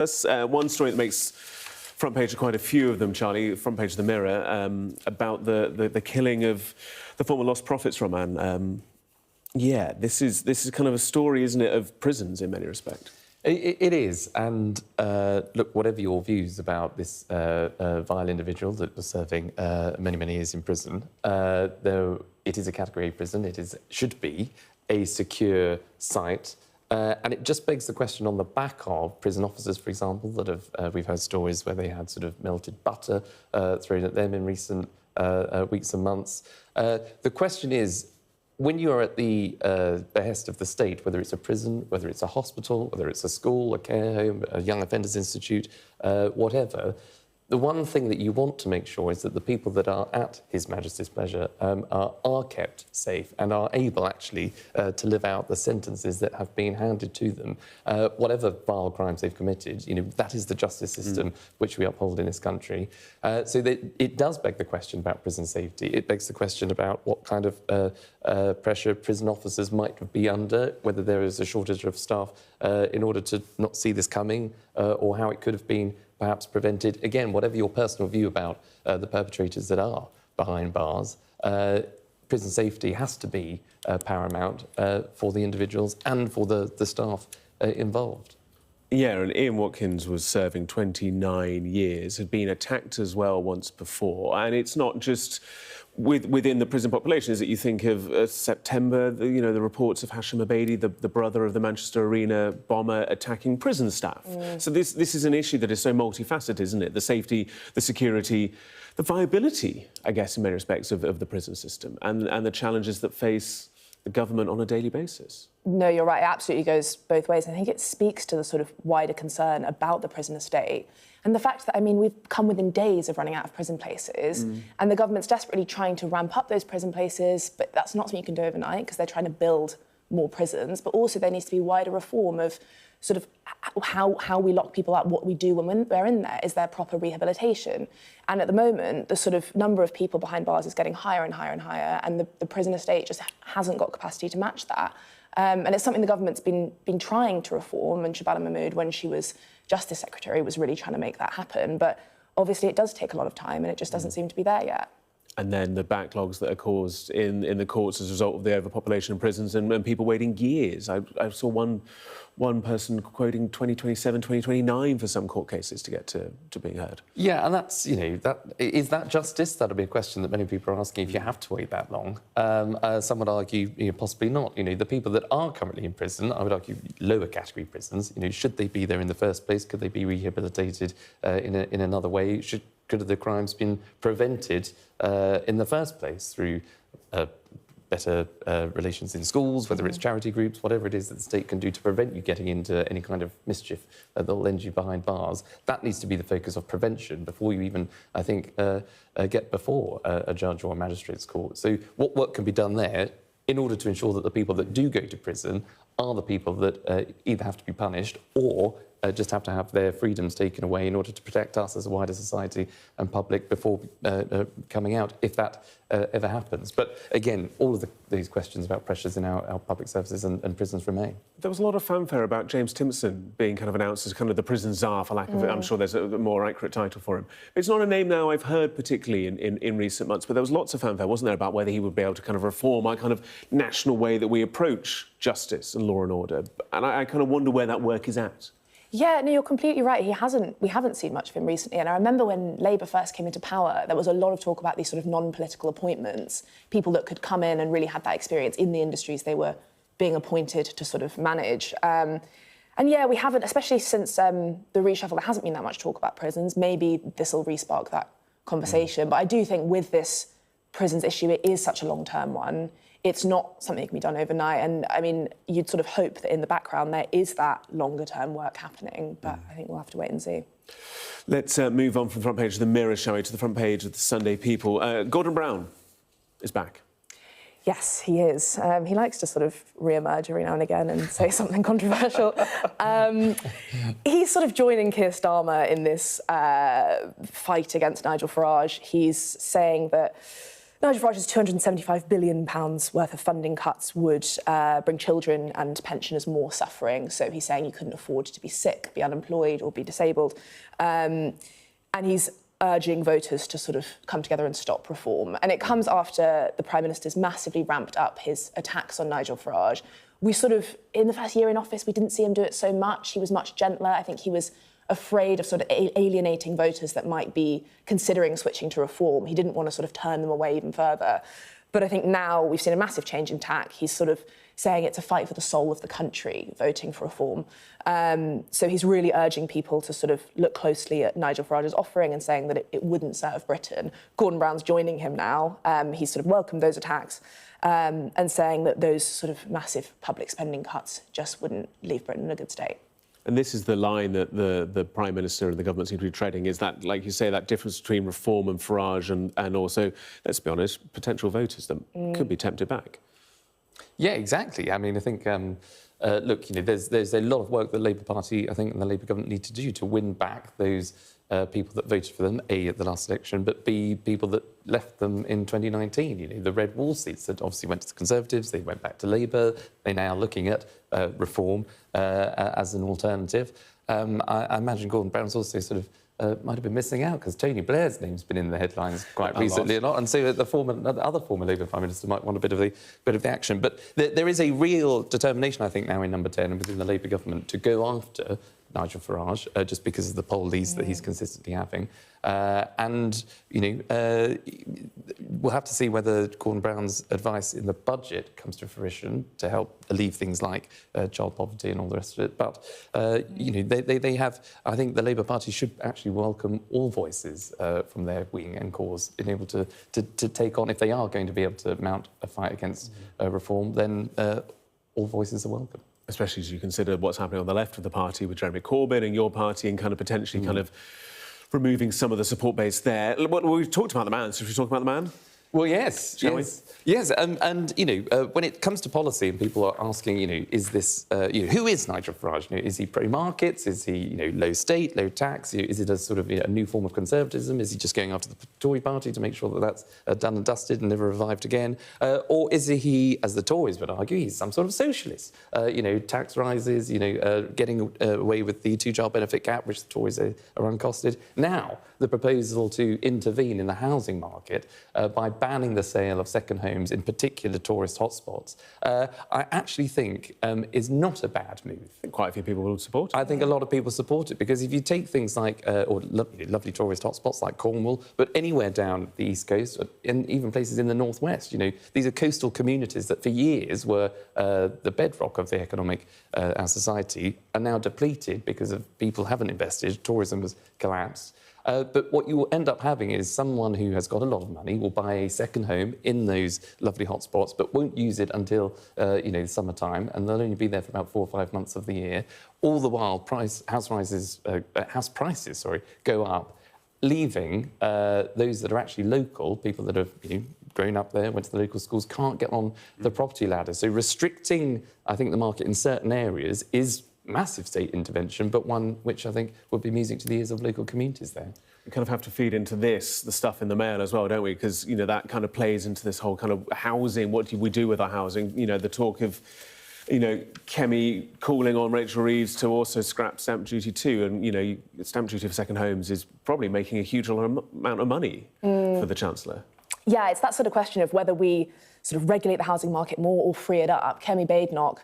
That's one story that makes front page of quite a few of them, Charlie, front page of the Mirror, about the killing of the former Lost Prophets roman. Yeah, this is kind of a story, isn't it, of prisons in many respects. It is, and look, whatever your views about this vile individual that was serving many years in prison, though it is a Category A prison, should be a secure site. And it just begs the question on the back of prison officers, for example, that have we've heard stories where they had sort of melted butter thrown at them in recent weeks and months. The question is, when you are at the behest of the state, whether it's a prison, whether it's a hospital, whether it's a school, a care home, a young offenders institute, whatever, the one thing that you want to make sure is that the people that are at His Majesty's pleasure are kept safe and are able, actually, to live out the sentences that have been handed to them. Whatever vile crimes they've committed, you know, that is the justice system which we uphold in this country. So that it does beg the question about prison safety. It begs the question about what kind of pressure prison officers might be under, whether there is a shortage of staff in order to not see this coming, or how it could have been perhaps prevented. Again, whatever your personal view about the perpetrators that are behind bars, prison safety has to be paramount for the individuals and for the staff involved. Yeah, and Ian Watkins was serving 29 years, had been attacked as well once before. And it's not just within the prison population, is it? You think of September, the reports of Hashim Abedi, the brother of the Manchester Arena bomber, attacking prison staff. So this is an issue that is so multifaceted, isn't it? The safety, the security, the viability, I guess, in many respects, of the prison system and the challenges that face the government on a daily basis. No, you're right. It absolutely goes both ways. I think it speaks to the sort of wider concern about the prison estate and the fact that, I mean, we've come within days of running out of prison places and the government's desperately trying to ramp up those prison places, but that's not something you can do overnight because they're trying to build more prisons. But also there needs to be wider reform of sort of how we lock people up, what we do when we're in there. Is there proper rehabilitation? And at the moment, the sort of number of people behind bars is getting higher and higher and higher, and the prison estate just hasn't got capacity to match that. And it's something the government's been trying to reform, and Shabana Mahmood, when she was Justice Secretary, was really trying to make that happen. But obviously it does take a lot of time, and it just doesn't seem to be there yet. And then the backlogs that are caused in the courts as a result of the overpopulation in prisons and people waiting years. I saw one person quoting 2027, 2029 for some court cases to get to being heard. Yeah, and that's, is that justice? That'll be a question that many people are asking if you have to wait that long. Some would argue, possibly not. The people that are currently in prison, I would argue lower category prisons, should they be there in the first place? Could they be rehabilitated in another way? Could the crimes been prevented in the first place through better relations in schools, whether it's charity groups, whatever it is that the state can do to prevent you getting into any kind of mischief that'll end you behind bars? That needs to be the focus of prevention before you even, I think, get before a judge or a magistrate's court. So what work can be done there in order to ensure that the people that do go to prison are the people that either have to be punished or just have to have their freedoms taken away in order to protect us as a wider society and public before coming out, if that ever happens. But again, all of these questions about pressures in our public services and prisons remain. There was a lot of fanfare about James Timson being kind of announced as kind of the prison czar, for lack of it. I'm sure there's a more accurate title for him. It's not a name now I've heard particularly in recent months, but there was lots of fanfare, wasn't there, about whether he would be able to kind of reform our kind of national way that we approach justice and law and order. And I kind of wonder where that work is at. Yeah, no, you're completely right. We haven't seen much of him recently. And I remember when Labour first came into power, there was a lot of talk about these sort of non-political appointments, people that could come in and really had that experience in the industries they were being appointed to sort of manage. And yeah, we haven't, especially since the reshuffle, there hasn't been that much talk about prisons. Maybe this will re-spark that conversation. But I do think with this prisons issue, it is such a long-term one. It's not something that can be done overnight. And, I mean, you'd sort of hope that in the background there is that longer-term work happening, but I think we'll have to wait and see. Let's move on from the front page of the Mirror, shall we, to the front page of the Sunday People. Gordon Brown is back. Yes, he is. He likes to sort of re-emerge every now and again and say something controversial. He's sort of joining Keir Starmer in this fight against Nigel Farage. He's saying that Nigel Farage's £275 billion worth of funding cuts would bring children and pensioners more suffering. So he's saying you couldn't afford to be sick, be unemployed or be disabled. And he's urging voters to sort of come together and stop reform. And it comes after the Prime Minister's massively ramped up his attacks on Nigel Farage. We sort of, in the first year in office, we didn't see him do it so much. He was much gentler. I think he was afraid of sort of alienating voters that might be considering switching to reform. He didn't want to sort of turn them away even further. But I think now we've seen a massive change in tack. He's sort of saying it's a fight for the soul of the country, voting for reform. So he's really urging people to sort of look closely at Nigel Farage's offering and saying that it wouldn't serve Britain. Gordon Brown's joining him now. He's sort of welcomed those attacks and saying that those sort of massive public spending cuts just wouldn't leave Britain in a good state. And this is the line that the Prime Minister and the government seem to be treading, is that, like you say, that difference between reform and Farage and also, let's be honest, potential voters that could be tempted back. Yeah, exactly. I mean, I think, look, you know, there's a lot of work that the Labour Party, I think, and the Labour government need to do to win back those people that voted for them, A, at the last election, but B, people that left them in 2019. You know, the red wall seats that obviously went to the Conservatives, they went back to Labour. They're now looking at reform as an alternative. I imagine Gordon Brown's also sort of might have been missing out because Tony Blair's name's been in the headlines quite recently a lot, and so the other former Labour Prime Minister might want a bit of the action. But there is a real determination, I think, now in Number 10 and within the Labour government to go after Nigel Farage, just because of the poll leads that he's consistently having. And, you know, we'll have to see whether Gordon Brown's advice in the budget comes to fruition to help alleviate things like child poverty and all the rest of it. But, you know, they have... I think the Labour Party should actually welcome all voices from their wing and cause, being able to take on, if they are going to be able to mount a fight against reform, then all voices are welcome. Especially as you consider what's happening on the left of the party with Jeremy Corbyn and your party and kind of potentially kind of removing some of the support base there. Well, we've talked about the man, so should we talk about the man? Well, yes, Shall we? Yes, and you know, when it comes to policy and people are asking, you know, is this, you know, who is Nigel Farage? You know, is he pro-markets? Is he, you know, low state, low tax? You know, is it a sort of, you know, a new form of conservatism? Is he just going after the Tory party to make sure that that's done and dusted and never revived again? Or is he, as the Tories would argue, he's some sort of socialist? You know, tax rises, you know, getting away with the two-child benefit cap, which the Tories are uncosted. Now, the proposal to intervene in the housing market by banning the sale of second homes, in particular tourist hotspots, I actually think is not a bad move. Quite a few people will support it. I think a lot of people support it because if you take things like, or lovely tourist hotspots like Cornwall, but anywhere down the East Coast, and even places in the Northwest, you know, these are coastal communities that for years were the bedrock of the economic our society, are now depleted because of people haven't invested, tourism has collapsed. But what you will end up having is someone who has got a lot of money will buy a second home in those lovely hotspots, but won't use it until, you know, summertime, and they'll only be there for about 4 or 5 months of the year. All the while, house prices go up, leaving those that are actually local, people that have, you know, grown up there, went to the local schools, can't get on the property ladder. So restricting, I think, the market in certain areas is massive state intervention, but one which I think would be music to the ears of local communities there. We kind of have to feed into this, the stuff in the Mail as well, don't we? Because, you know, that kind of plays into this whole kind of housing. What do we do with our housing? You know, the talk of, you know, Kemi calling on Rachel Reeves to also scrap stamp duty too. And, you know, stamp duty for second homes is probably making a huge amount of money for the Chancellor. Yeah, it's that sort of question of whether we sort of regulate the housing market more or free it up. Kemi Badenoch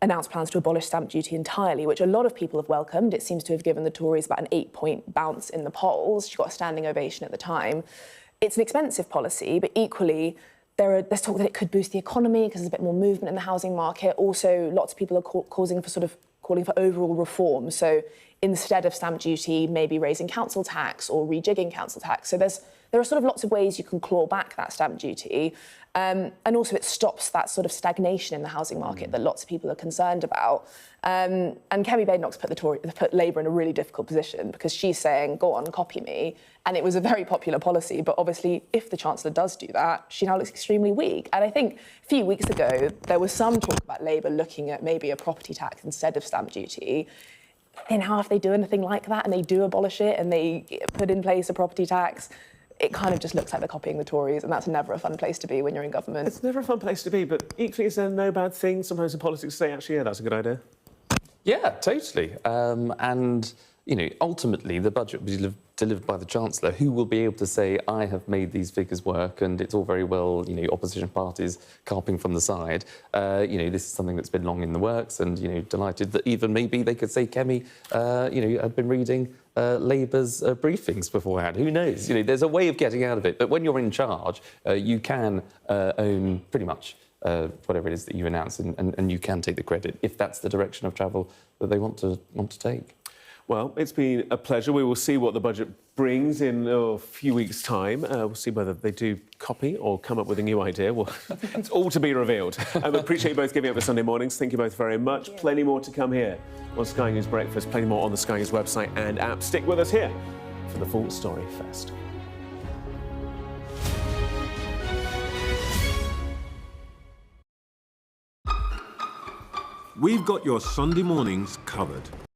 announced plans to abolish stamp duty entirely, which a lot of people have welcomed. It seems to have given the Tories about an 8-point bounce in the polls. She got a standing ovation at the time. It's an expensive policy, but equally, there's talk that it could boost the economy because there's a bit more movement in the housing market. Also, lots of people are calling for overall reform. So instead of stamp duty, maybe raising council tax or rejigging council tax. So there are sort of lots of ways you can claw back that stamp duty. And also it stops that sort of stagnation in the housing market that lots of people are concerned about. And Kemi Badenoch's put Labour in a really difficult position because she's saying, go on, copy me. And it was a very popular policy. But obviously, if the Chancellor does do that, she now looks extremely weak. And I think a few weeks ago, there was some talk about Labour looking at maybe a property tax instead of stamp duty. Then how, if they do anything like that and they do abolish it and they put in place a property tax, it kind of just looks like they're copying the Tories, and that's never a fun place to be when you're in government. It's never a fun place to be, but equally, is there no bad thing sometimes in politics to say, actually, yeah, that's a good idea? Yeah, totally. And, you know, ultimately, the budget will be delivered by the Chancellor, who will be able to say, I have made these figures work, and it's all very well, you know, opposition parties carping from the side. You know, this is something that's been long in the works, and, you know, delighted that even maybe they could say Kemi, you know, had been reading Labour's briefings beforehand. Who knows? You know, there's a way of getting out of it. But when you're in charge, you can own pretty much whatever it is that you announce, and you can take the credit if that's the direction of travel that they want to take. Well, it's been a pleasure. We will see what the budget brings in a few weeks' time. We'll see whether they do copy or come up with a new idea. Well, it's all to be revealed. I appreciate you both giving up the Sunday mornings. Thank you both very much. Plenty more to come here on Sky News Breakfast. Plenty more on the Sky News website and app. Stick with us here for the full story first. We've got your Sunday mornings covered.